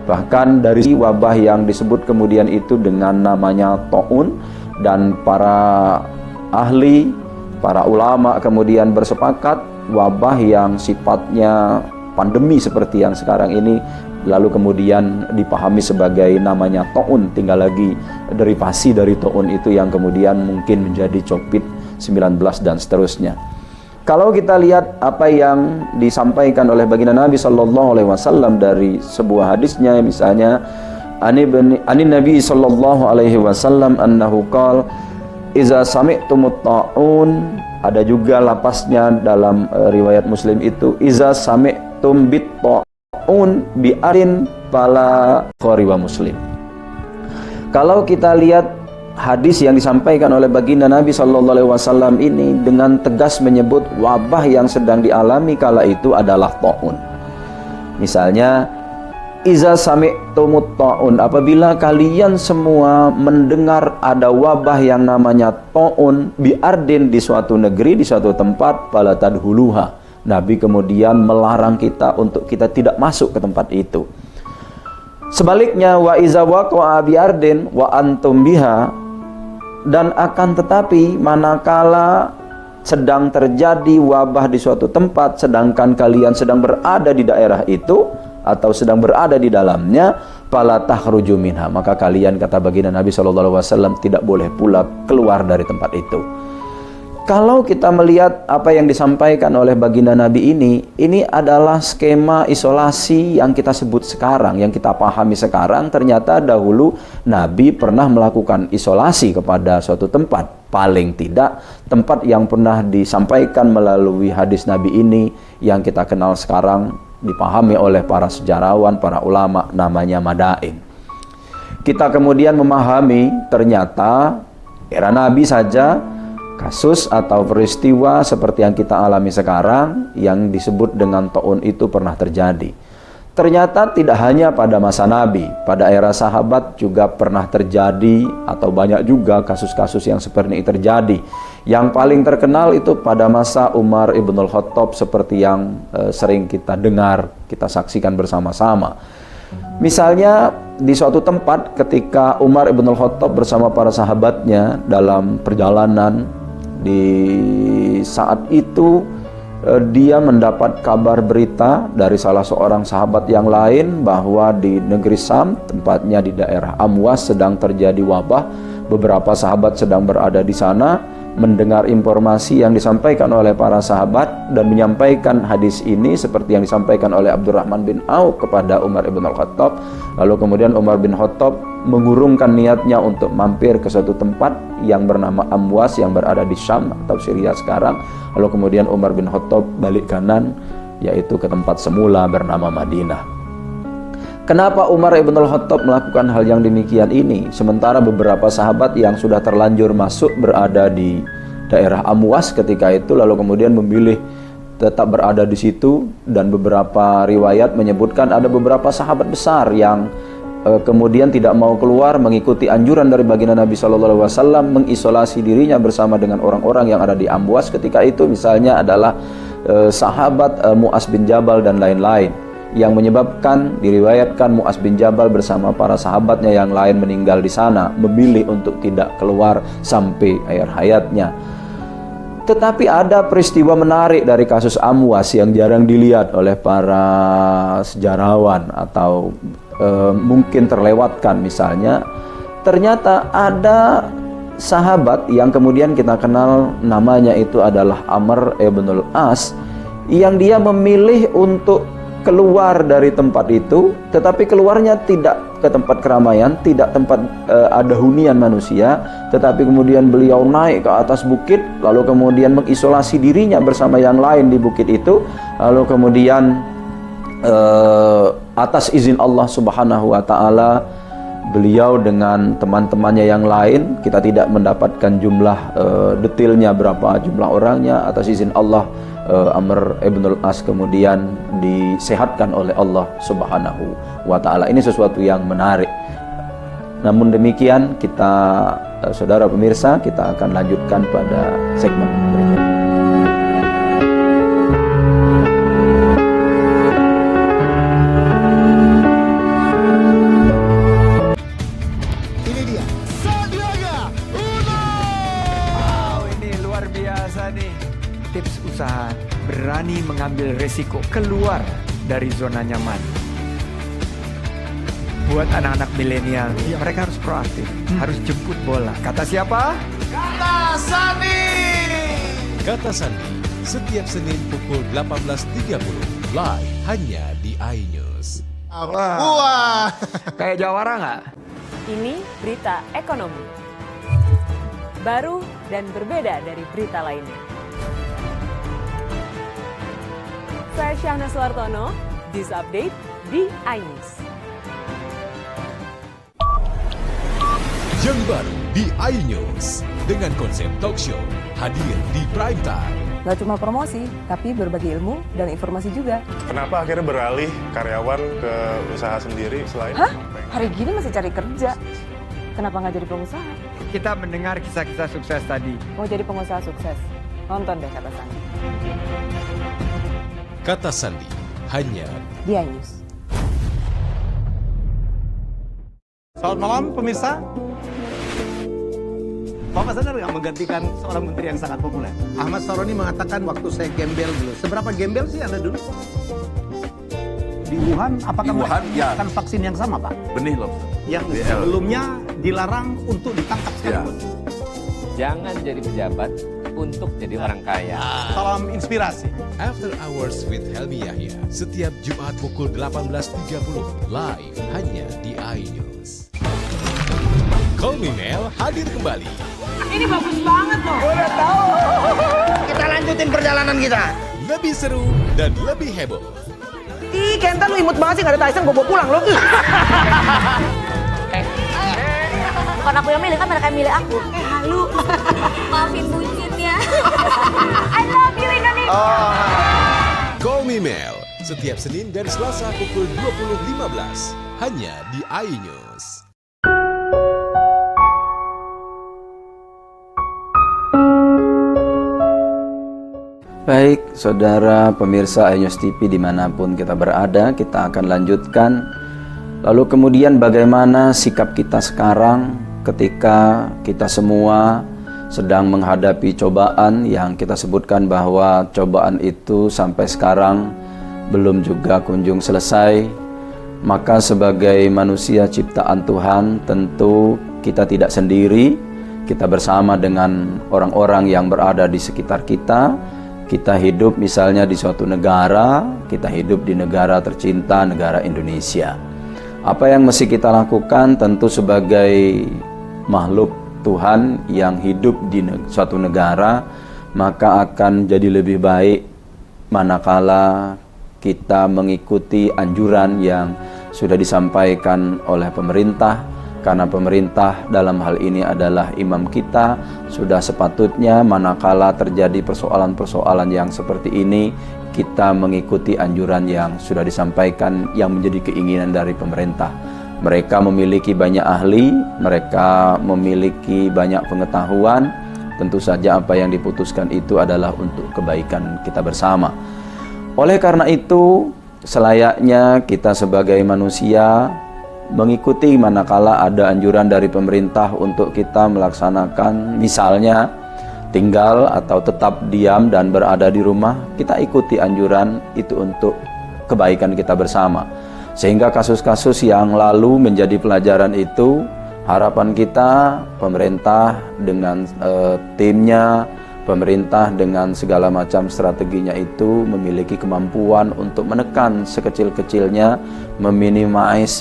Bahkan dari wabah yang disebut kemudian itu dengan namanya ta'un, dan para ahli, para ulama kemudian bersepakat wabah yang sifatnya pandemi seperti yang sekarang ini lalu kemudian dipahami sebagai namanya ta'un, tinggal lagi derivasi dari ta'un itu yang kemudian mungkin menjadi COVID-19 dan seterusnya. Kalau kita lihat apa yang disampaikan oleh baginda Nabi sallallahu alaihi wasallam dari sebuah hadisnya, misalnya anin Nabi sallallahu alaihi wasallam annahu qala iza sami'tumut ta'un, ada juga lapasnya dalam riwayat Muslim itu iza sami'tum bit ta'un bi arin fala qariwa Muslim. Kalau kita lihat hadis yang disampaikan oleh baginda Nabi sallallahu alaihi wasallam ini dengan tegas menyebut wabah yang sedang dialami kala itu adalah ta'un. Misalnya iza sami'tumut ta'un, apabila kalian semua mendengar ada wabah yang namanya ta'un bi ardin, di suatu negeri, di suatu tempat, fala tadhuluha. Nabi kemudian melarang kita untuk kita tidak masuk ke tempat itu. Sebaliknya wa iza waqa'a bi ardin wa antum biha, dan akan tetapi manakala sedang terjadi wabah di suatu tempat sedangkan kalian sedang berada di daerah itu atau sedang berada di dalamnya, fala takhruju minha, maka kalian, kata baginda Nabi sallallahu alaihi wasallam, tidak boleh pula keluar dari tempat itu. Kalau kita melihat apa yang disampaikan oleh baginda Nabi ini adalah skema isolasi yang kita sebut sekarang, yang kita pahami sekarang. Ternyata dahulu Nabi pernah melakukan isolasi kepada suatu tempat. Paling tidak tempat yang pernah disampaikan melalui hadis Nabi ini yang kita kenal sekarang, dipahami oleh para sejarawan, para ulama, namanya Madain. Kita kemudian memahami ternyata era Nabi saja kasus atau peristiwa seperti yang kita alami sekarang yang disebut dengan ta'un itu pernah terjadi. Ternyata tidak hanya pada masa Nabi, pada era sahabat juga pernah terjadi, atau banyak juga kasus-kasus yang seperti ini terjadi. Yang paling terkenal itu pada masa Umar ibn al-Khattab, seperti yang sering kita dengar, kita saksikan bersama-sama. Misalnya di suatu tempat ketika Umar ibn al-Khattab bersama para sahabatnya dalam perjalanan, di saat itu dia mendapat kabar berita dari salah seorang sahabat yang lain bahwa di negeri Sam, tempatnya di daerah Amwas, sedang terjadi wabah. Beberapa sahabat sedang berada di sana, mendengar informasi yang disampaikan oleh para sahabat dan menyampaikan hadis ini seperti yang disampaikan oleh Abdurrahman bin Auf kepada Umar ibn al-Khattab. Lalu kemudian Umar bin Khattab mengurungkan niatnya untuk mampir ke suatu tempat yang bernama Amwas yang berada di Syam atau Syria sekarang. Lalu kemudian Umar bin Khattab balik kanan, yaitu ke tempat semula bernama Madinah. Kenapa Umar ibn al-Khattab melakukan hal yang demikian ini? Sementara beberapa sahabat yang sudah terlanjur masuk berada di daerah Amwas ketika itu, lalu kemudian memilih tetap berada di situ, dan beberapa riwayat menyebutkan ada beberapa sahabat besar yang kemudian tidak mau keluar mengikuti anjuran dari baginda Nabi SAW, mengisolasi dirinya bersama dengan orang-orang yang ada di Amwas ketika itu. Misalnya adalah sahabat Mu'az bin Jabal dan lain-lain, yang menyebabkan diriwayatkan Mu'az bin Jabal bersama para sahabatnya yang lain meninggal di sana, memilih untuk tidak keluar sampai akhir hayatnya. Tetapi ada peristiwa menarik dari kasus Amwas yang jarang dilihat oleh para sejarawan atau mungkin terlewatkan. Misalnya, ternyata ada sahabat yang kemudian kita kenal namanya itu adalah Amr ibn al-As, yang dia memilih untuk keluar dari tempat itu, tetapi keluarnya tidak ke tempat keramaian, tidak tempat ada hunian manusia, tetapi kemudian beliau naik ke atas bukit, lalu kemudian mengisolasi dirinya bersama yang lain di bukit itu, lalu kemudian atas izin Allah Subhanahu wa Ta'ala, beliau dengan teman-temannya yang lain, kita tidak mendapatkan jumlah detailnya berapa jumlah orangnya, atas izin Allah Amr ibn al-As kemudian disehatkan oleh Allah Subhanahu wa Ta'ala. Ini sesuatu yang menarik. Namun demikian, kita saudara pemirsa, kita akan lanjutkan pada segmen berikutnya. mengambil resiko keluar dari zona nyaman. Buat anak-anak milenial, mereka harus proaktif, harus jemput bola. Kata siapa? Kata Sandi. Kata Sandi, setiap Senin pukul 18.30 live hanya di iNews. Wah. Kayak jawara nggak? Ini berita ekonomi. Baru dan berbeda dari berita lainnya. Saya Syahna Suartono, This Update di iNews. Yang baru di iNews dengan konsep talk show hadir di prime time. Gak cuma promosi, tapi berbagi ilmu dan informasi juga. Kenapa akhirnya beralih karyawan ke usaha sendiri selain? Hah? Hari gini masih cari kerja. Kenapa nggak jadi pengusaha? Kita mendengar kisah-kisah sukses tadi. Mau jadi pengusaha sukses? Nonton deh Kata Sandi. Kata Sandi hanya Di iNews. Selamat malam pemirsa. Bapak sadar nggak menggantikan seorang menteri yang sangat populer? Ahmad Saroni mengatakan waktu saya gembel dulu. Seberapa gembel sih Anda dulu? Di Wuhan, apakah mereka menggunakan vaksin yang sama, Pak? Benih loh. Yang sebelumnya dilarang untuk ditangkap sekalipun. Jangan jadi pejabat untuk jadi orang kaya. Salam inspirasi. After Hours with Helmi Yahya setiap Jumat pukul 18.30 live hanya di iNews. Call Me Mel hadir kembali. Ini bagus banget loh. Kita lanjutin perjalanan kita. Lebih seru dan lebih heboh. Ih, Kenta lu imut banget sih, gak ada Tyson, gue bawa pulang lo. Bukan aku yang milih, kan mereka yang milih aku. Halu. Maafin bucin ya. I love you Indonesia. Call Me Mel setiap Senin dan Selasa pukul 20.15 hanya di iNews. Baik, saudara pemirsa iNews TV dimanapun kita berada, kita akan lanjutkan. Lalu kemudian bagaimana sikap kita sekarang ketika kita semua sedang menghadapi cobaan yang kita sebutkan bahwa cobaan itu sampai sekarang belum juga kunjung selesai. Maka sebagai manusia ciptaan Tuhan tentu kita tidak sendiri, kita bersama dengan orang-orang yang berada di sekitar kita. Kita hidup misalnya di suatu negara, kita hidup di negara tercinta, negara Indonesia. Apa yang mesti kita lakukan tentu sebagai makhluk Tuhan yang hidup di suatu negara, maka akan jadi lebih baik manakala kita mengikuti anjuran yang sudah disampaikan oleh pemerintah. Karena pemerintah dalam hal ini adalah imam kita, sudah sepatutnya manakala terjadi persoalan-persoalan yang seperti ini, kita mengikuti anjuran yang sudah disampaikan yang menjadi keinginan dari pemerintah. Mereka memiliki banyak ahli, mereka memiliki banyak pengetahuan, tentu saja apa yang diputuskan itu adalah untuk kebaikan kita bersama. Oleh karena itu, selayaknya kita sebagai manusia mengikuti manakala ada anjuran dari pemerintah untuk kita melaksanakan misalnya tinggal atau tetap diam dan berada di rumah, kita ikuti anjuran itu untuk kebaikan kita bersama. Sehingga kasus-kasus yang lalu menjadi pelajaran itu, harapan kita pemerintah dengan timnya, pemerintah dengan segala macam strateginya itu memiliki kemampuan untuk menekan sekecil-kecilnya,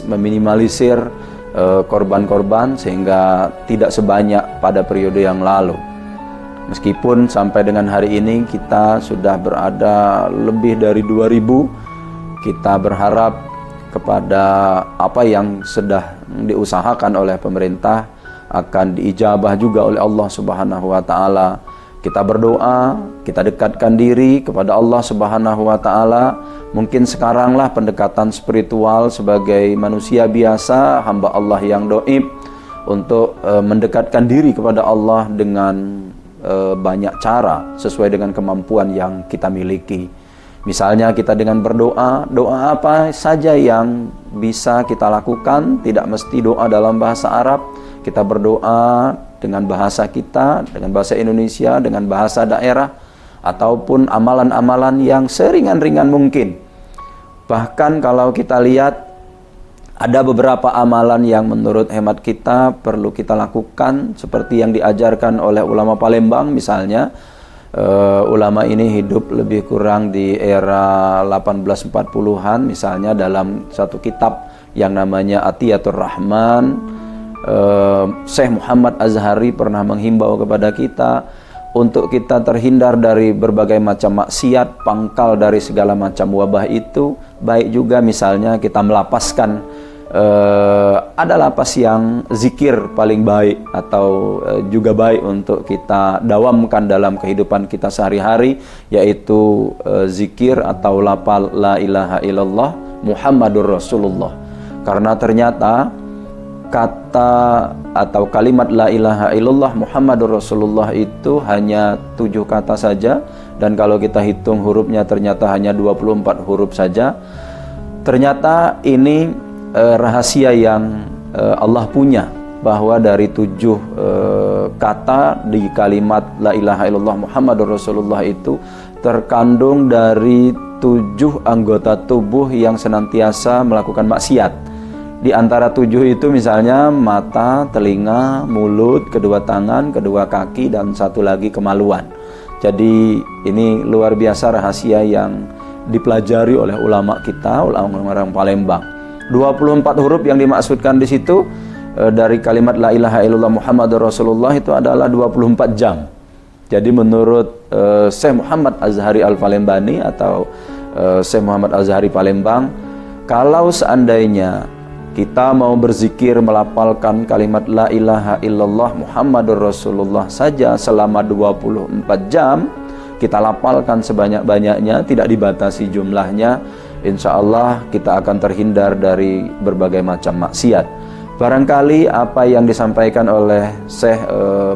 meminimalisir korban-korban sehingga tidak sebanyak pada periode yang lalu. Meskipun sampai dengan hari ini kita sudah berada lebih dari 2000, kita berharap kepada apa yang sudah diusahakan oleh pemerintah akan diijabah juga oleh Allah Subhanahu wa taala. Kita berdoa, kita dekatkan diri kepada Allah Subhanahu wa taala. Mungkin sekaranglah pendekatan spiritual sebagai manusia biasa, hamba Allah yang doib, untuk mendekatkan diri kepada Allah dengan banyak cara sesuai dengan kemampuan yang kita miliki. Misalnya kita dengan berdoa, doa apa saja yang bisa kita lakukan, tidak mesti doa dalam bahasa Arab. Kita berdoa dengan bahasa kita, dengan bahasa Indonesia, dengan bahasa daerah, ataupun amalan-amalan yang seringan-ringan mungkin. Bahkan kalau kita lihat ada beberapa amalan yang menurut hemat kita perlu kita lakukan seperti yang diajarkan oleh ulama Palembang misalnya. Ulama ini hidup lebih kurang di era 1840-an misalnya dalam satu kitab yang namanya Atiyatur Rahman. Syekh Muhammad Azhari pernah menghimbau kepada kita untuk kita terhindar dari berbagai macam maksiat, pangkal dari segala macam wabah itu. Baik juga misalnya kita melapaskan ada lapas yang zikir paling baik atau juga baik untuk kita dawamkan dalam kehidupan kita sehari-hari, yaitu zikir atau lafal la ilaha illallah Muhammadur Rasulullah. Karena ternyata kata atau kalimat la ilaha illallah Muhammadur Rasulullah itu hanya 7 kata saja, dan kalau kita hitung hurufnya ternyata hanya 24 huruf saja. Ternyata ini rahasia yang Allah punya, bahwa dari 7 kata di kalimat la ilaha illallah Muhammadur Rasulullah itu terkandung dari 7 anggota tubuh yang senantiasa melakukan maksiat. Di antara 7 itu misalnya mata, telinga, mulut, kedua tangan, kedua kaki, dan satu lagi kemaluan. Jadi ini luar biasa rahasia yang dipelajari oleh ulama kita, ulama orang Palembang. 24 huruf yang dimaksudkan di situ dari kalimat la ilaha illallah Muhammadur Rasulullah itu adalah 24 jam. Jadi menurut Syekh Muhammad Azhari Al-Palembani atau Syekh Muhammad Azhari Palembang, kalau seandainya kita mau berzikir melafalkan kalimat la ilaha illallah Muhammadur Rasulullah saja selama 24 jam, kita lafalkan sebanyak-banyaknya, tidak dibatasi jumlahnya, insya Allah kita akan terhindar dari berbagai macam maksiat. Barangkali apa yang disampaikan oleh Syekh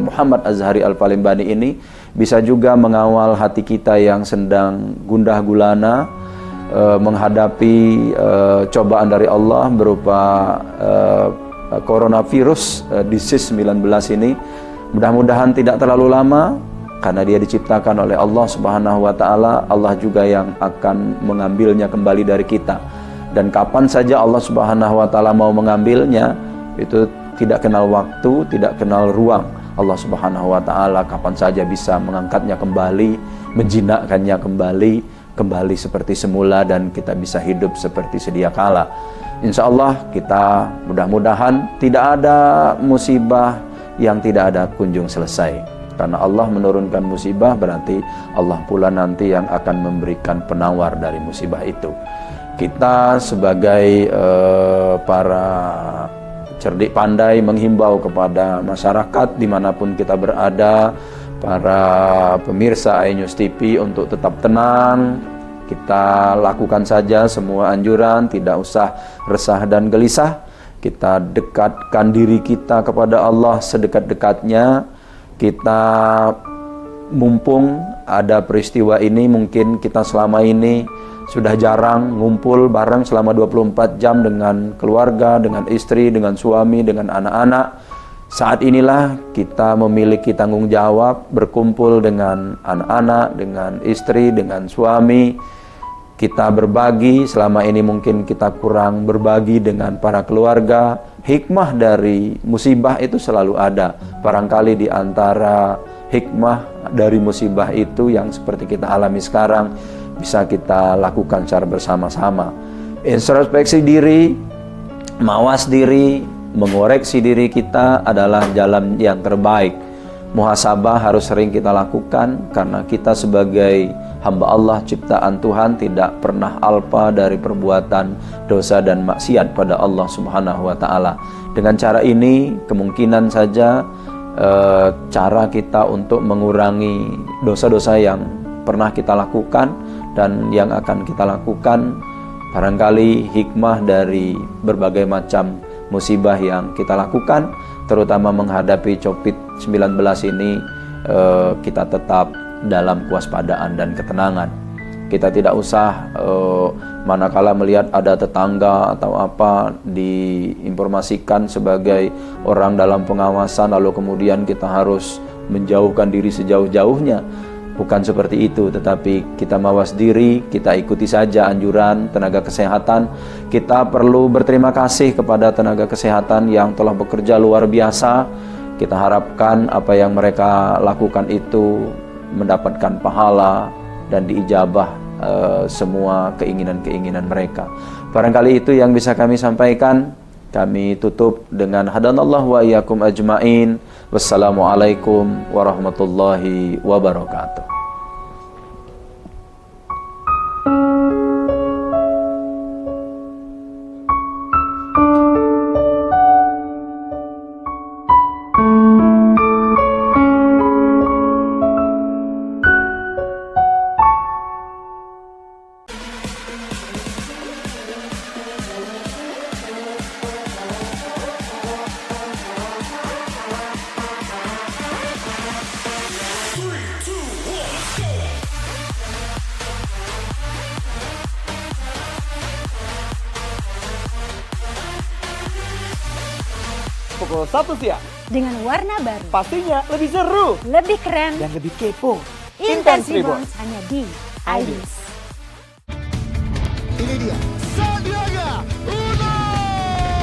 Muhammad Azhari Al-Palembani ini bisa juga mengawal hati kita yang sedang gundah gulana menghadapi cobaan dari Allah berupa coronavirus disease 19 ini. Mudah-mudahan tidak terlalu lama, karena dia diciptakan oleh Allah Subhanahu wa Ta'ala. Allah juga yang akan mengambilnya kembali dari kita, dan kapan saja Allah Subhanahu wa Ta'ala mau mengambilnya itu tidak kenal waktu, tidak kenal ruang. Allah Subhanahu wa Ta'ala kapan saja bisa mengangkatnya kembali, menjinakkannya kembali seperti semula, dan kita bisa hidup seperti sedia kala. Insya Allah kita mudah-mudahan tidak ada musibah yang tidak ada kunjung selesai. Karena Allah menurunkan musibah, berarti Allah pula nanti yang akan memberikan penawar dari musibah itu. Kita sebagai para cerdik pandai menghimbau kepada masyarakat dimanapun kita berada, para pemirsa iNews TV untuk tetap tenang. Kita lakukan saja semua anjuran, tidak usah resah dan gelisah. Kita dekatkan diri kita kepada Allah sedekat-dekatnya. Kita mumpung ada peristiwa ini, mungkin kita selama ini sudah jarang ngumpul bareng selama 24 jam dengan keluarga, dengan istri, dengan suami, dengan anak-anak. Saat inilah kita memiliki tanggung jawab berkumpul dengan anak-anak, dengan istri, dengan suami. Kita berbagi, selama ini mungkin kita kurang berbagi dengan para keluarga. Hikmah dari musibah itu selalu ada. Barangkali di antara hikmah dari musibah itu yang seperti kita alami sekarang bisa kita lakukan secara bersama-sama. Introspeksi diri, mawas diri, mengoreksi diri kita adalah jalan yang terbaik. Muhasabah harus sering kita lakukan, karena kita sebagai hamba Allah, ciptaan Tuhan, tidak pernah alpa dari perbuatan dosa dan maksiat pada Allah Subhanahu wa Ta'ala. Dengan cara ini kemungkinan saja cara kita untuk mengurangi dosa-dosa yang pernah kita lakukan dan yang akan kita lakukan. Barangkali hikmah dari berbagai macam musibah yang kita lakukan, terutama menghadapi COVID-19 ini, kita tetap dalam kewaspadaan dan ketenangan. Kita tidak usah manakala melihat ada tetangga atau apa diinformasikan sebagai orang dalam pengawasan, lalu kemudian kita harus menjauhkan diri sejauh-jauhnya. Bukan seperti itu, tetapi kita mawas diri, kita ikuti saja anjuran tenaga kesehatan. Kita perlu berterima kasih kepada tenaga kesehatan yang telah bekerja luar biasa. Kita harapkan apa yang mereka lakukan itu mendapatkan pahala dan diijabah semua keinginan-keinginan mereka. Barangkali itu yang bisa kami sampaikan. Kami tutup dengan hadanallahu wa iyyakum ajmain. Wassalamualaikum warahmatullahi wabarakatuh. Pukul 1 siang. Dengan warna baru, Pastinya lebih seru lebih keren, dan lebih kepo. Intense Reborn hanya di iNews. Ini dia.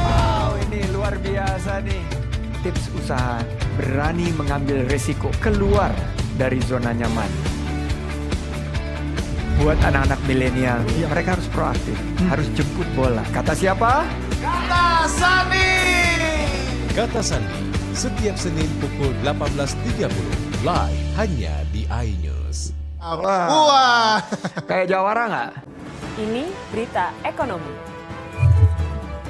Wow, ini luar biasa nih. Tips usaha berani mengambil resiko keluar dari zona nyaman. Buat anak-anak milenial, mereka harus proaktif, harus jemput bola. Kata siapa? Kata Sandi, setiap Senin pukul 18.30 live hanya di iNews. Wah. Kayak jawara nggak? Ini berita ekonomi.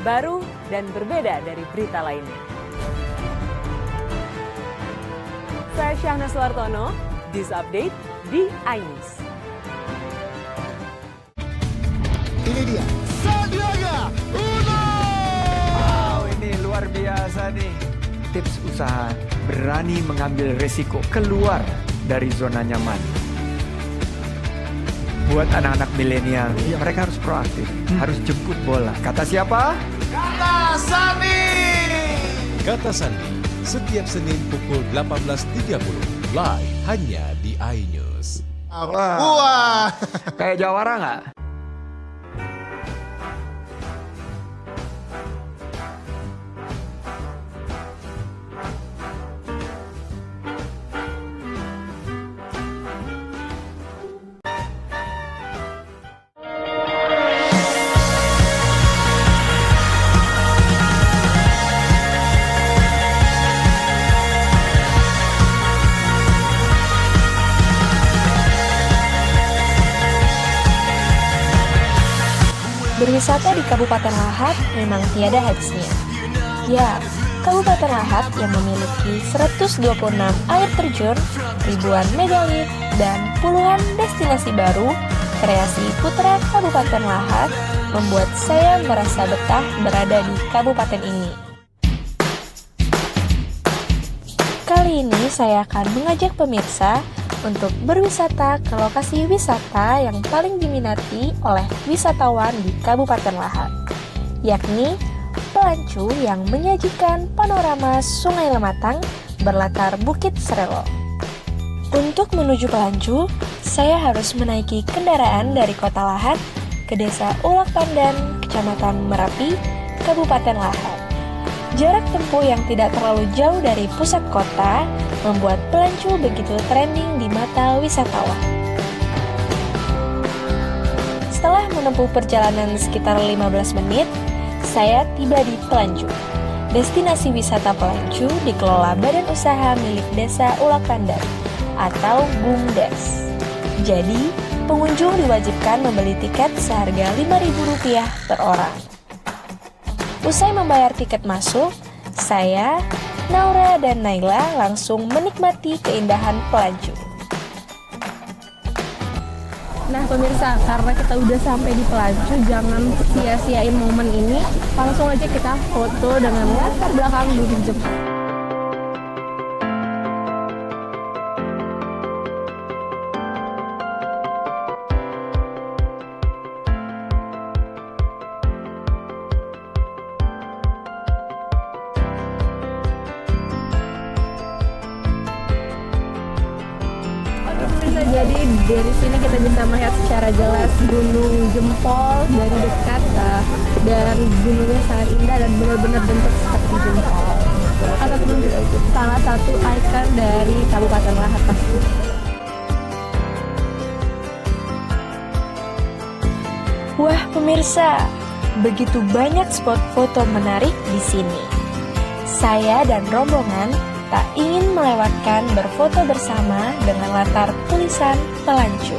Baru dan berbeda dari berita lainnya. Saya Syahna Sulartono, This Update di iNews. Ini dia. Wow, ini luar biasa nih. Tips usaha berani mengambil resiko keluar dari zona nyaman. Buat anak-anak milenial, mereka harus proaktif, harus jemput bola. Kata siapa? Kata Sandi, setiap Senin pukul 18.30 live hanya di iNews. Wah. Kayak jawara nggak? Berwisata di Kabupaten Lahat memang tiada habisnya. Ya, Kabupaten Lahat yang memiliki 126 air terjun, ribuan megalith, dan puluhan destinasi baru, kreasi putra Kabupaten Lahat membuat saya merasa betah berada di kabupaten ini. Kali ini saya akan mengajak pemirsa untuk berwisata ke lokasi wisata yang paling diminati oleh wisatawan di Kabupaten Lahat, yakni Pelancu yang menyajikan panorama Sungai Lematang berlatar Bukit Serelo. Untuk menuju Pelancu, saya harus menaiki kendaraan dari Kota Lahat ke Desa Ulak Pandan, Kecamatan Merapi, Kabupaten Lahat. Jarak tempuh yang tidak terlalu jauh dari pusat kota membuat Pelancu begitu trending di mata wisatawan. Setelah menempuh perjalanan sekitar 15 menit, saya tiba di Pelancu. Destinasi wisata Pelancu dikelola Badan Usaha milik Desa Ulak Pandan atau BUMDes. Jadi, pengunjung diwajibkan membeli tiket seharga Rp5.000 per orang. Usai membayar tiket masuk, saya, Naura, dan Naila langsung menikmati keindahan Pelancu. Nah pemirsa, karena kita udah sampai di Pelancu, jangan sia-siain momen ini. Langsung aja kita foto dengan latar belakang Bukit Jepang. Jadi dari sini kita bisa melihat secara jelas Gunung Jempol dari dekat dan gunungnya sangat indah dan benar-benar bentuk seperti jempol. Ataupun salah satu ikon dari Kabupaten Lahat pasti. Wah pemirsa, begitu banyak spot foto menarik di sini. Saya dan rombongan tak ingin melewatkan berfoto bersama dengan latar tulisan Pelancu.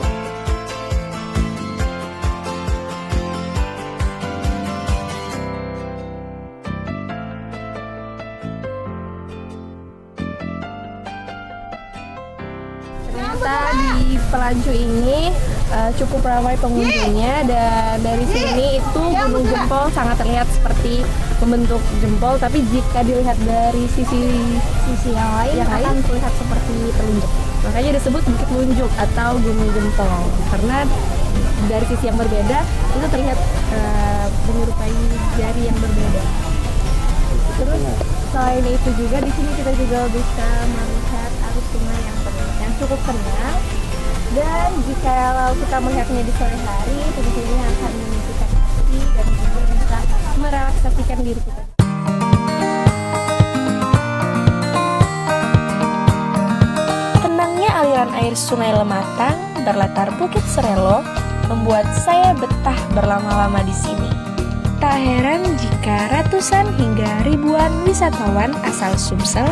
Ternyata di Pelancu ini cukup ramai pengunjungnya, dan dari sini itu Gunung Jempol sangat terlihat seperti membentuk jempol, tapi jika dilihat dari sisi yang lain akan terlihat seperti telunjuk. Makanya disebut Bukit Lunjuk atau Gunung Jempol, karena dari sisi yang berbeda itu terlihat menyerupai jari yang berbeda. Terus selain itu juga di sini kita juga bisa melihat arus sungai yang cukup tenang. Dan jika kita melihatnya di sore hari, tentu ini akan menunjukkan hati dan juga bisa merelaksasikan diri kita. Tenangnya aliran air Sungai Lematang berlatar Bukit Serelo membuat saya betah berlama-lama di sini. Tak heran jika ratusan hingga ribuan wisatawan asal Sumsel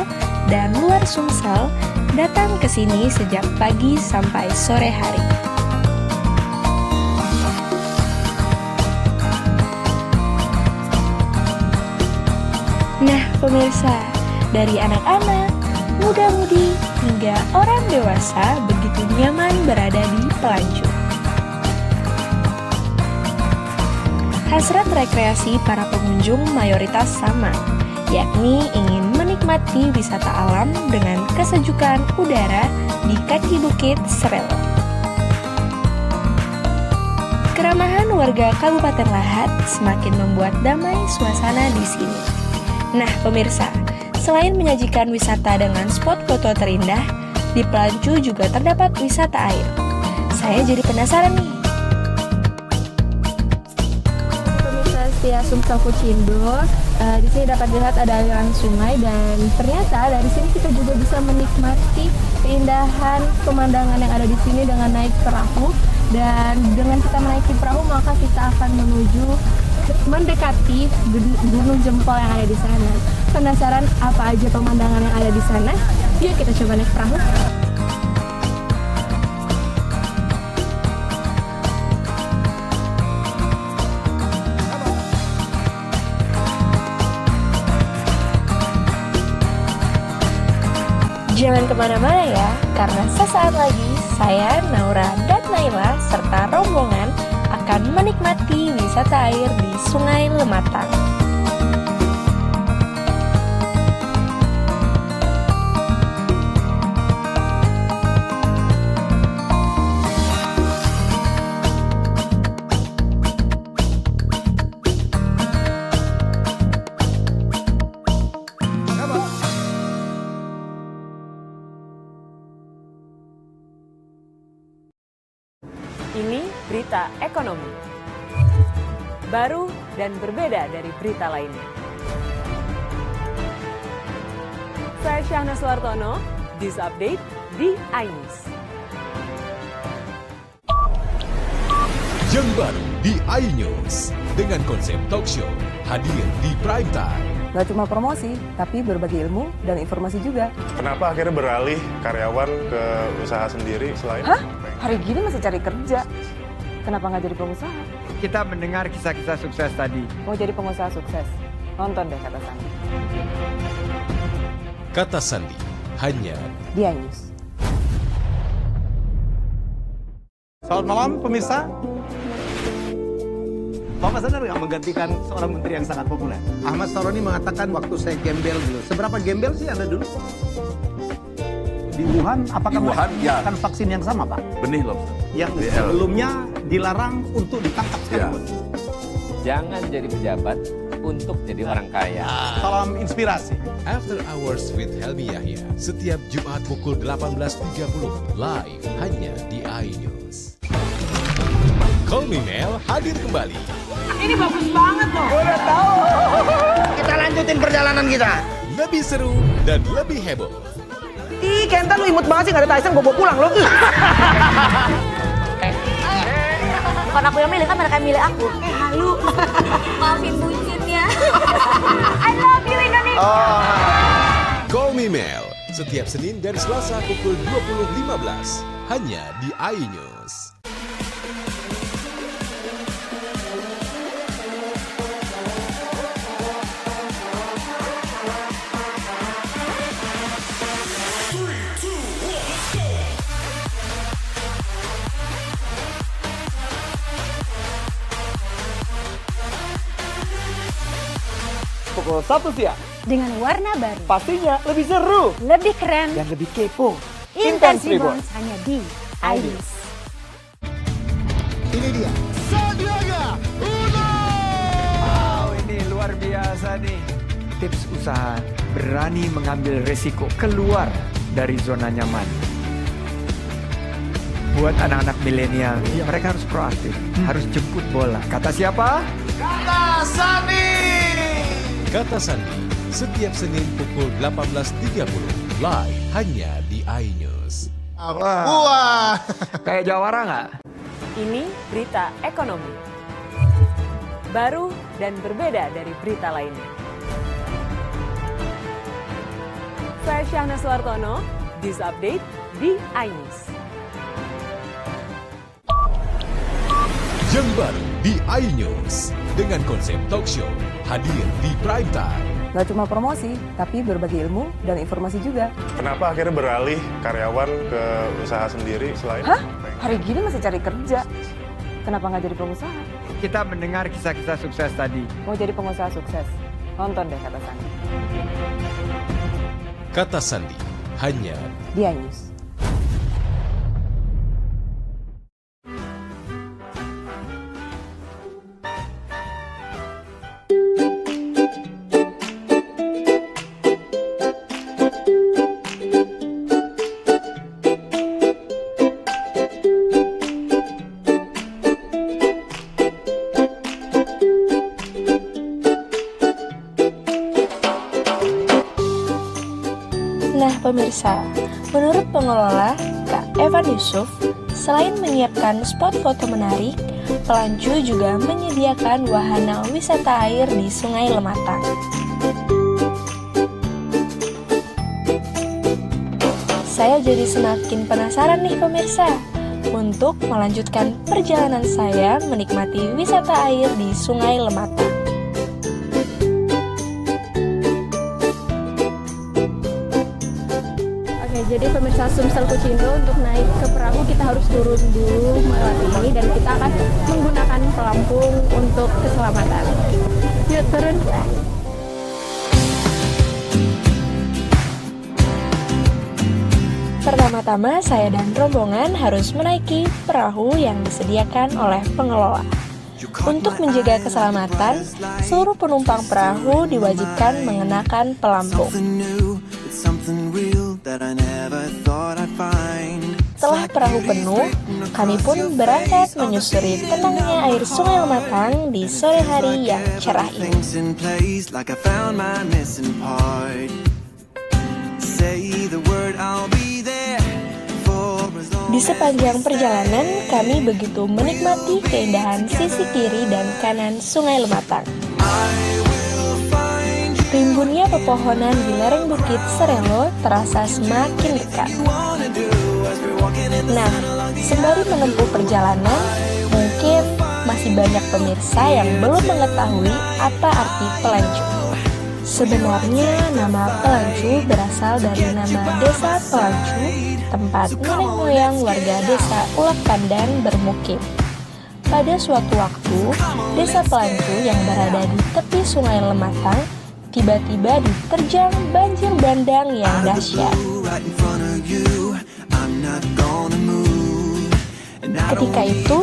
dan luar Sumsel datang ke sini sejak pagi sampai sore hari. Nah, pemirsa, dari anak-anak, muda-mudi, hingga orang dewasa begitu nyaman berada di Pelancu. Hasrat rekreasi para pengunjung mayoritas sama, yakni ingin menikmati wisata alam dengan kesejukan udara di kaki Bukit Serelo. Keramahan warga Kabupaten Lahat semakin membuat damai suasana di sini. Nah, pemirsa, selain menyajikan wisata dengan spot foto terindah, di Pelancu juga terdapat wisata air. Saya jadi penasaran nih. Setia Sumsel Kucindo, di sini dapat dilihat ada aliran sungai, dan ternyata dari sini kita juga bisa menikmati keindahan pemandangan yang ada di sini dengan naik perahu. Dan dengan kita menaiki perahu maka kita akan mendekati Gunung Jempol yang ada di sana. Penasaran apa aja pemandangan yang ada di sana? Yuk kita coba naik perahu. Jangan kemana-mana ya, karena sesaat lagi saya, Naura, dan Naila, serta rombongan akan menikmati wisata air di Sungai Lematang. Ini berita ekonomi. Baru dan berbeda dari berita lainnya. Saya Syahna Suartono, This Update di iNews. Yang baru di iNews dengan konsep talk show hadir di prime time. Gak cuma promosi, tapi berbagi ilmu dan informasi juga. Kenapa akhirnya beralih karyawan ke usaha sendiri selain... Hah? Hari gini masih cari kerja. Kenapa nggak jadi pengusaha? Kita mendengar kisah-kisah sukses tadi. Mau jadi pengusaha sukses? Nonton deh Kata Sandi. Kata Sandi, hanya di iNews. Selamat malam pemirsa. Bapak sadar nggak menggantikan seorang menteri yang sangat populer? Ahmad Saroni mengatakan waktu saya gembel dulu. Seberapa gembel sih Anda dulu? Di Wuhan, apakah menggunakan vaksin yang sama, Pak? Benih loh. Yang sebelumnya dilarang untuk ditangkap sekarang. Jangan jadi pejabat untuk jadi orang kaya. Salam inspirasi. After Hours with Helmi Yahya, setiap Jumat pukul 18.30, live hanya di iNews. Call Me Mel hadir kembali. Ini bagus banget loh. Udah tahu. Kita lanjutin perjalanan kita. Lebih seru dan lebih heboh. Ih, Kenta lu imut banget sih, gak ada Tyson, gue bawa pulang lo. Bukan aku yang milih, kan mereka yang milih aku. Halu. Maafin bucinnya. I love you Indonesia. Call Me Mel, setiap Senin dan Selasa pukul 20.15, hanya di iNews. Pukul 1 siang. Dengan warna baru, Pastinya lebih seru lebih keren, dan lebih kepo. Intense Reborns hanya di iNews. Ini dia. Sandiaga Uno. Wow, ini luar biasa nih. Tips usaha, berani mengambil resiko, keluar dari zona nyaman. Buat anak-anak milenial, mereka harus proaktif, harus jemput bola. Kata siapa? Kata Sandi. Kata Sandi, setiap Senin pukul 18.30, live hanya di iNews. Wah. Kayak jawara nggak? Ini berita ekonomi. Baru dan berbeda dari berita lainnya. Saya Syahna Suartono, This Update di iNews. Yang baru di iNews dengan konsep talk show hadir di prime time. Gak cuma promosi, tapi berbagi ilmu dan informasi juga. Kenapa akhirnya beralih karyawan ke usaha sendiri selain? Hah? Hari gini masih cari kerja. Kenapa nggak jadi pengusaha? Kita mendengar kisah-kisah sukses tadi. Mau jadi pengusaha sukses? Nonton deh Kata Sandi. Kata Sandi, hanya Di iNews. Nah pemirsa, menurut pengelola Kak Evan Yusuf, selain menyiapkan spot foto menarik, Pelancu juga menyediakan wahana wisata air di Sungai Lematang. Saya jadi semakin penasaran nih pemirsa, untuk melanjutkan perjalanan saya menikmati wisata air di Sungai Lematang. Jadi pemirsa Sumsel Kucindo, untuk naik ke perahu kita harus turun dulu melewati ini dan kita akan menggunakan pelampung untuk keselamatan. Yuk turun. Pertama-tama saya dan rombongan harus menaiki perahu yang disediakan oleh pengelola. Untuk menjaga keselamatan, seluruh penumpang perahu diwajibkan mengenakan pelampung. Setelah perahu penuh, kami pun berangkat menyusuri tenangnya air Sungai Lematang di sore hari yang cerah ini. Di sepanjang perjalanan, kami begitu menikmati keindahan sisi kiri dan kanan Sungai Lematang. Rimbunnya pepohonan di lereng Bukit Serelo terasa semakin dekat. Nah, sembari menempuh perjalanan, mungkin masih banyak pemirsa yang belum mengetahui apa arti Pelancu. Sebenarnya nama Pelancu berasal dari nama Desa Pelancu, tempat nenek moyang warga Desa Ulak Pandan bermukim. Pada suatu waktu, Desa Pelancu yang berada di tepi Sungai Lematang tiba-tiba diterjang banjir bandang yang dahsyat. Ketika itu,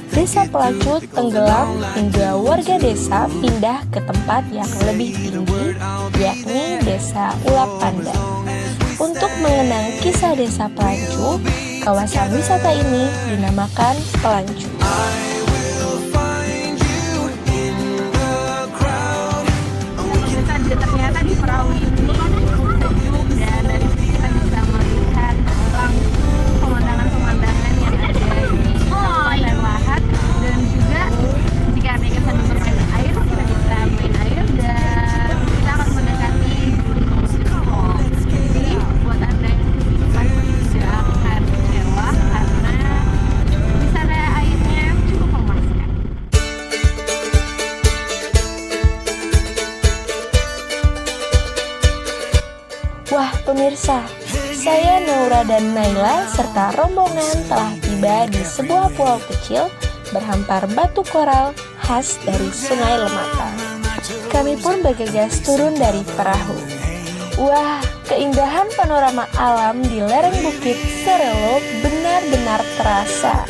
desa Pelacu tenggelam hingga warga desa pindah ke tempat yang lebih tinggi, yakni desa Ulap Panda. Untuk mengenang kisah desa Pelancu, kawasan wisata ini dinamakan Pelancu. Ternyata di perahu ini sejuk dan dari sini kita bisa melihat langsung pemandangan-pemandangan yang ada di sepanjang lahat, dan juga jika Anda ingin sambil bermain air, kita bisa main air dan kita akan mendekati jempol. Jadi buat Anda yang pasti tidak akan kecewa karena wisata airnya cukup memuaskan. Wah pemirsa, saya Naura dan Naila serta rombongan telah tiba di sebuah pulau kecil berhampar batu koral khas dari Sungai Lemata. Kami pun bergegas turun dari perahu. Wah, keindahan panorama alam di lereng Bukit Serelo benar-benar terasa.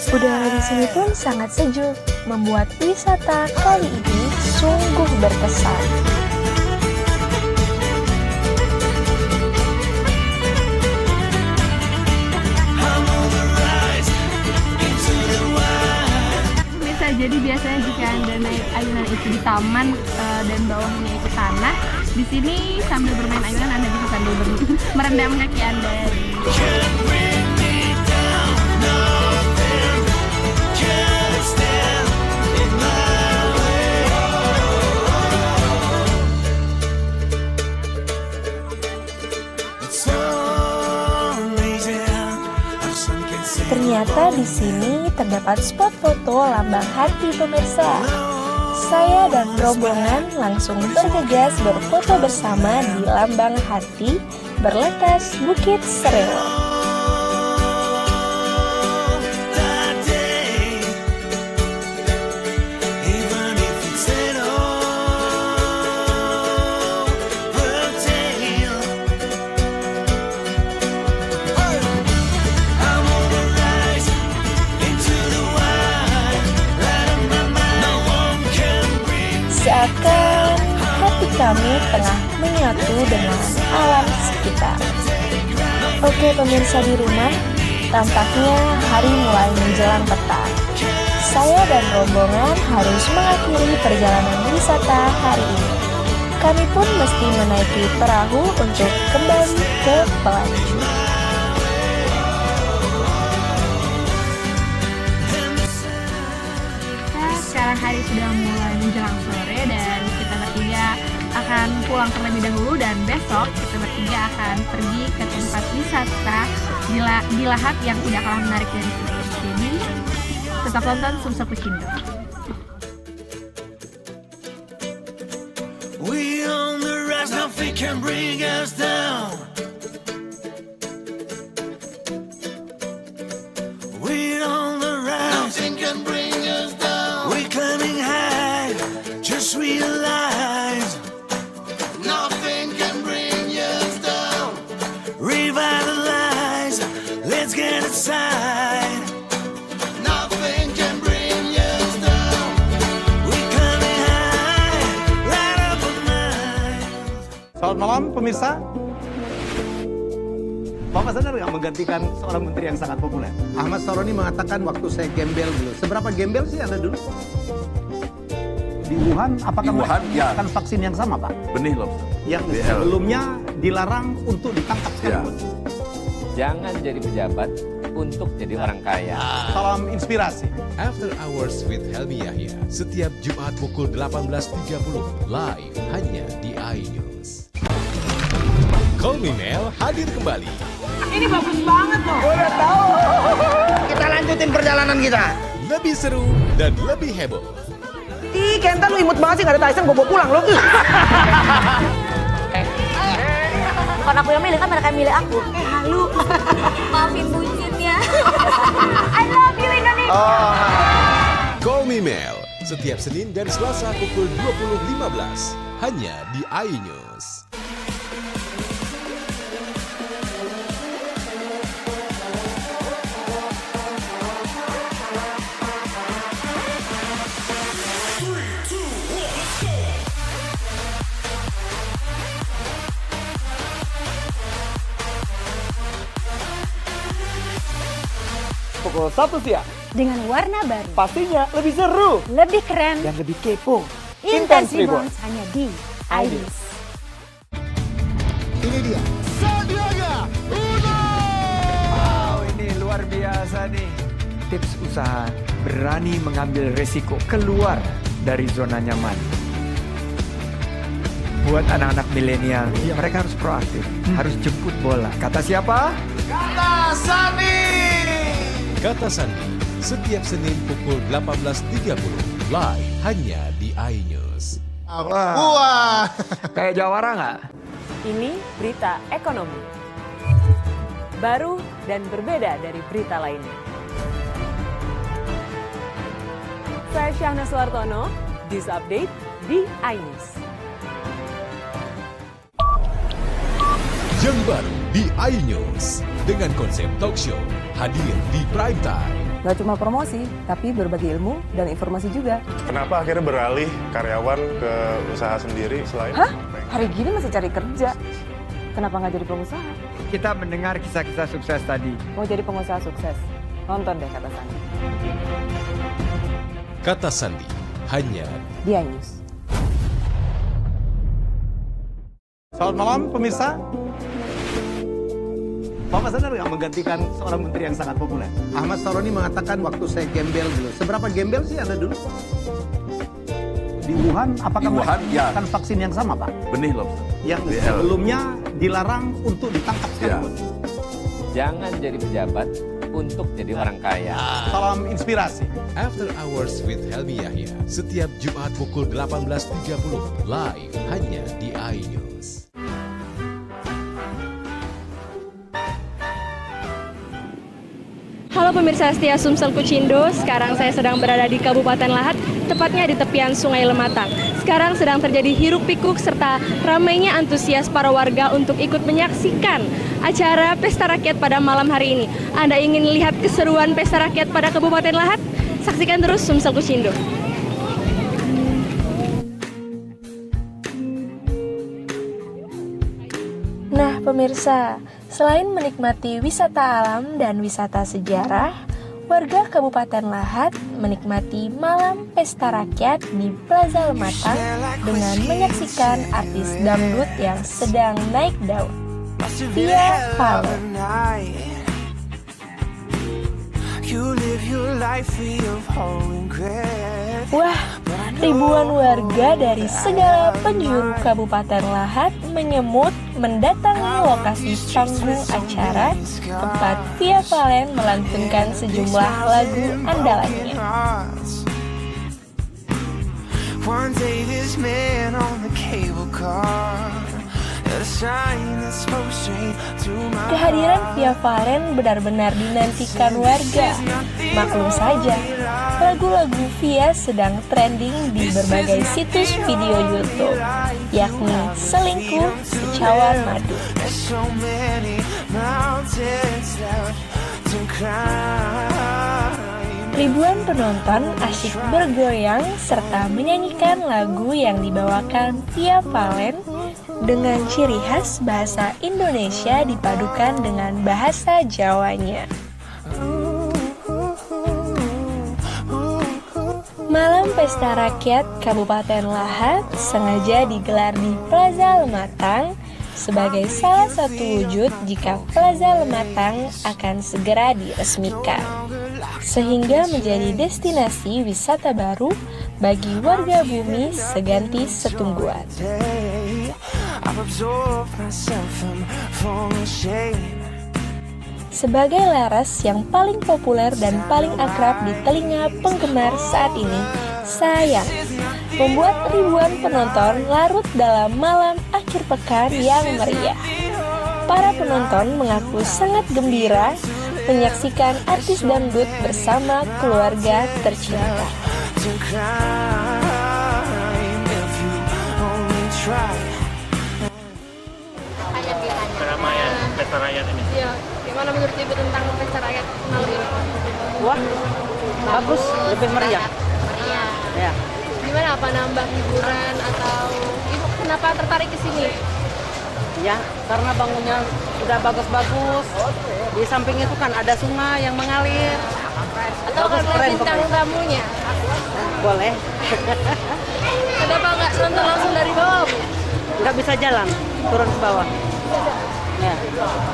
Udara di sini pun sangat sejuk, membuat wisata kali ini sungguh berkesan. Jadi biasanya jika Anda naik ayunan itu di taman dan bawahnya itu tanah, di sini sambil bermain ayunan Anda bisa sambil merendam kaki Anda. Ternyata di sini terdapat spot foto lambang hati pemirsa. Saya dan rombongan langsung bergegas berfoto bersama di lambang hati berletas Bukit Serelo. Seakan hati kami tengah menyatu dengan alam sekitar. Oke pemirsa di rumah, tampaknya hari mulai menjelang petang. Saya dan rombongan harus mengakhiri perjalanan wisata hari ini. Kami pun mesti menaiki perahu untuk kembali ke Pelancu. Sekarang hari sudah mulai menjelang sore dan kita bertiga akan pulang terlebih dahulu, dan besok kita bertiga akan pergi ke tempat wisata di Lahat yang tidak kalah menarik dari sini. Jadi tetap tonton Sumsel Pucindo. We on the rise, nothing can bring us down. We on the rise, nothing can bring us down. We climbing high, just realize nothing can bring us down. Revitalize, let's get inside. Nothing can bring us down. We climbing high, light up the night. Selamat malam pemirsa. Bapak sadar nggak menggantikan seorang menteri yang sangat populer? Ahmad Saroni mengatakan waktu saya gembel dulu. Seberapa gembel sih Anda dulu? Di Wuhan, apakah mereka menggunakan vaksin yang sama, Pak? Benih loh. Yang sebelumnya dilarang untuk ditangkap sekalipun. Jangan jadi pejabat untuk jadi orang kaya. Salam inspirasi. After Hours with Helmi Yahya, setiap Jumat pukul 18.30, live hanya di iNews. Call Me Mel hadir kembali. Ini bagus banget loh. Udah tahu. Kita lanjutin perjalanan kita. Lebih seru dan lebih heboh. Ih, Kenta lu imut banget sih, gak ada Tyson, gue bawa pulang lo. Bukan aku yang milih, kan mereka yang milih aku. Halu. Maafin bucin ya. I love you Indonesia. Call Me Mel, setiap Senin dan Selasa pukul 20.15 hanya di iNews. Pukul 1 siang. Dengan warna baru, Pastinya lebih seru lebih keren, dan lebih kepo. Intense Reborn hanya di iNews. Ini dia. Sandiaga Uno. Wow, ini luar biasa nih. Tips usaha, berani mengambil resiko, keluar dari zona nyaman. Buat anak-anak milenial, mereka harus proaktif, harus jemput bola. Kata siapa? Kata Sandi. Kata Sandi, setiap Senin pukul 18.30 live hanya di iNews. Wah. Kayak jawara nggak? Ini berita ekonomi. Baru dan berbeda dari berita lainnya. Saya Syahna Suartono, This Update di iNews. Yang baru di iNews dengan konsep talk show hadir di prime time. Gak cuma promosi, tapi berbagi ilmu dan informasi juga. Kenapa akhirnya beralih karyawan ke usaha sendiri selain? Hah? Hari gini masih cari kerja. Kenapa nggak jadi pengusaha? Kita mendengar kisah-kisah sukses tadi. Mau jadi pengusaha sukses? Nonton deh Kata Sandi. Kata Sandi hanya Di iNews. Selamat malam pemirsa. Bapak sadar nggak menggantikan seorang menteri yang sangat populer? Ahmad Saroni mengatakan waktu saya gembel dulu. Seberapa gembel sih Anda dulu? Di Wuhan, apakah mereka menggunakan vaksin yang sama, Pak? Benih loh. Yang sebelumnya dilarang untuk ditangkap sekarang. Jangan jadi pejabat untuk jadi orang kaya. Salam inspirasi. After Hours with Helmi Yahya setiap Jumat pukul 18.30 live hanya di iNews. Halo pemirsa setia Sumsel Kucindo, sekarang saya sedang berada di Kabupaten Lahat, tepatnya di tepian Sungai Lematang. Sekarang sedang terjadi hiruk pikuk serta ramainya antusias para warga untuk ikut menyaksikan acara Pesta Rakyat pada malam hari ini. Anda ingin lihat keseruan Pesta Rakyat pada Kabupaten Lahat? Saksikan terus Sumsel Kucindo. Nah pemirsa, selain menikmati wisata alam dan wisata sejarah, warga Kabupaten Lahat menikmati malam Pesta Rakyat di Plaza Lematang dengan menyaksikan artis dangdut yang sedang naik daun, Via Valen. Wah, ribuan warga dari segala penjuru Kabupaten Lahat menyemut mendatangi lokasi panggung acara tempat Via Valen melantunkan sejumlah lagu andalannya. Kehadiran Via Valen benar-benar dinantikan warga. Maklum saja, lagu-lagu Via sedang trending di berbagai situs video YouTube, yakni Selingkuh, Secawan Madu. Ribuan penonton asyik bergoyang serta menyanyikan lagu yang dibawakan Via Valen dengan ciri khas bahasa Indonesia dipadukan dengan bahasa Jawanya. Malam Pesta Rakyat Kabupaten Lahat sengaja digelar di Plaza Lematang sebagai salah satu wujud jika Plaza Lematang akan segera diresmikan, sehingga menjadi destinasi wisata baru bagi warga bumi seganti Setungguan. Sebagai laras yang paling populer dan paling akrab di telinga penggemar saat ini, sayang membuat ribuan penonton larut dalam malam akhir pekan yang meriah. Para penonton mengaku sangat gembira menyaksikan artis dangdut bersama keluarga tercinta. to climb if you only try. Keramaian pesta rakyat ini. Iya, gimana menurut Ibu tentang pesta rakyat malam ini? Wah, bagus, lebih meriah. Meriah. Ya. Gimana, apa nambah hiburan atau Ibu kenapa tertarik ke sini? Ya, karena bangunnya udah bagus-bagus. Di samping itu kan ada sungai yang mengalir. Atau karena bintang tamunya? Boleh. Kenapa nggak nonton langsung dari bawah, Bu? Nggak bisa jalan, turun ke bawah. Ya,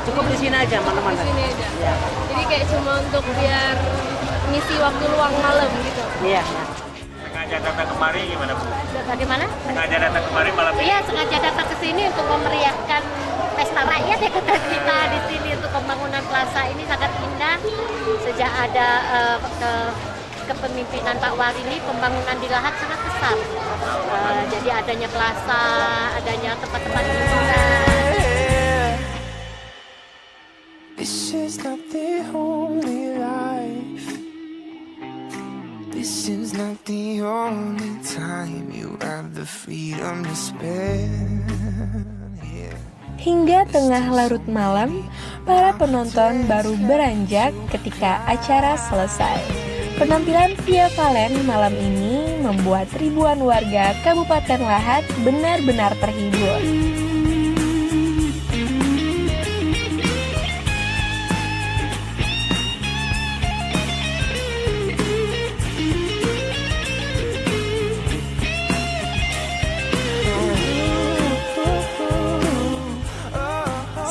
cukup di sini aja, mana-mana. Di sini aja. Ya. Jadi kayak cuma untuk biar ngisi waktu luang malam gitu. Iya. Sengaja datang kemari gimana, Bu? Bagaimana? Sengaja datang kemari malam ini. Iya, sengaja datang ke sini untuk memeriahkan pesta rakyat ya kita di sini untuk pembangunan plaza ini sangat indah. Sejak ada kepemimpinan Pak Warini, pembangunan di Lahat sangat besar. Jadi adanya plaza, adanya tempat-tempat hiburan. This is not the only life. This is not the only time you have the freedom to spend. Hingga tengah larut malam, para penonton baru beranjak ketika acara selesai. Penampilan Via Valen malam ini membuat ribuan warga Kabupaten Lahat benar-benar terhibur.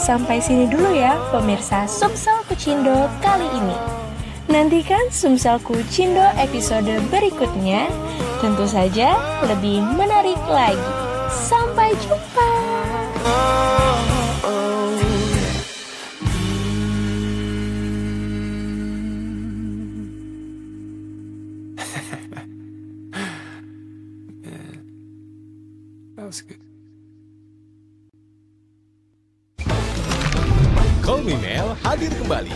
Sampai sini dulu ya pemirsa Sumsel Kucindo kali ini. Nantikan Sumsel Kucindo episode berikutnya, tentu saja lebih menarik lagi. Sampai jumpa. That was good. Kolminel hadir kembali